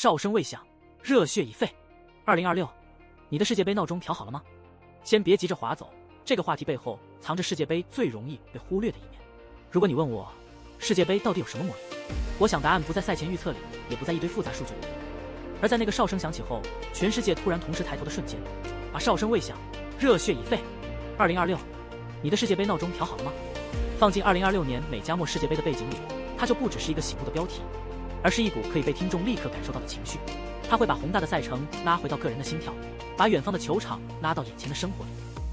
哨声未响，热血已沸。2026，你的世界杯闹钟调好了吗？先别急着划走，这个话题背后藏着世界杯最容易被忽略的一面。如果你问我，世界杯到底有什么魔力？我想答案不在赛前预测里，也不在一堆复杂数据里，而在那个哨声响起后，全世界突然同时抬头的瞬间。哨声未响，热血已沸。2026，你的世界杯闹钟调好了吗？放进2026年美加墨世界杯的背景里，它就不只是一个醒目的标题，而是一股可以被听众立刻感受到的情绪。它会把宏大的赛程拉回到个人的心跳，把远方的球场拉到眼前的生活里。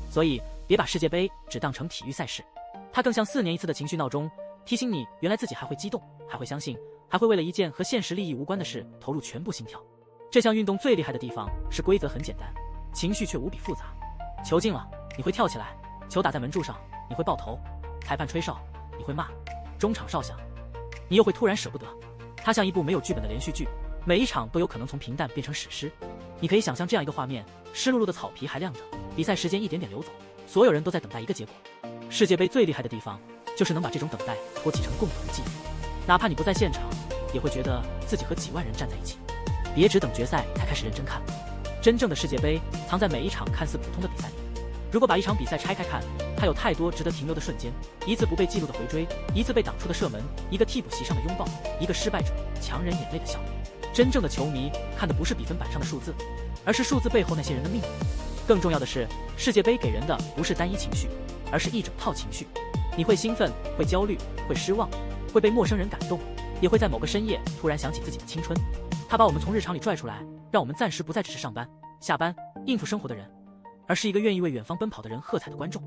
所以，别把世界杯只当成体育赛事，它更像4年一次的情绪闹钟，提醒你原来自己还会激动，还会相信，还会为了一件和现实利益无关的事投入全部心跳。这项运动最厉害的地方是规则很简单，情绪却无比复杂。球进了，你会跳起来；球打在门柱上，你会抱头；裁判吹哨，你会骂；中场哨响，你又会突然舍不得。它像一部没有剧本的连续剧，每一场都有可能从平淡变成史诗。你可以想象这样一个画面：湿漉漉的草皮还亮着，比赛时间一点点流走，所有人都在等待一个结果。世界杯最厉害的地方，就是能把这种等待托起成共同的记忆。哪怕你不在现场，也会觉得自己和几万人站在一起。别只等决赛才开始认真看，真正的世界杯藏在每一场看似普通的比赛里。如果把一场比赛拆开看，它有太多值得停留的瞬间：一次不被记录的回追，一次被挡出的射门，一个替补席上的拥抱，一个失败者强忍眼泪的笑。真正的球迷看的不是比分板上的数字，而是数字背后那些人的命运。更重要的是，世界杯给人的不是单一情绪，而是一整套情绪。你会兴奋，会焦虑，会失望，会被陌生人感动，也会在某个深夜突然想起自己的青春。它把我们从日常里拽出来，让我们暂时不再只是上班、下班、应付生活的人，而是一个愿意为远方奔跑的人喝彩的观众。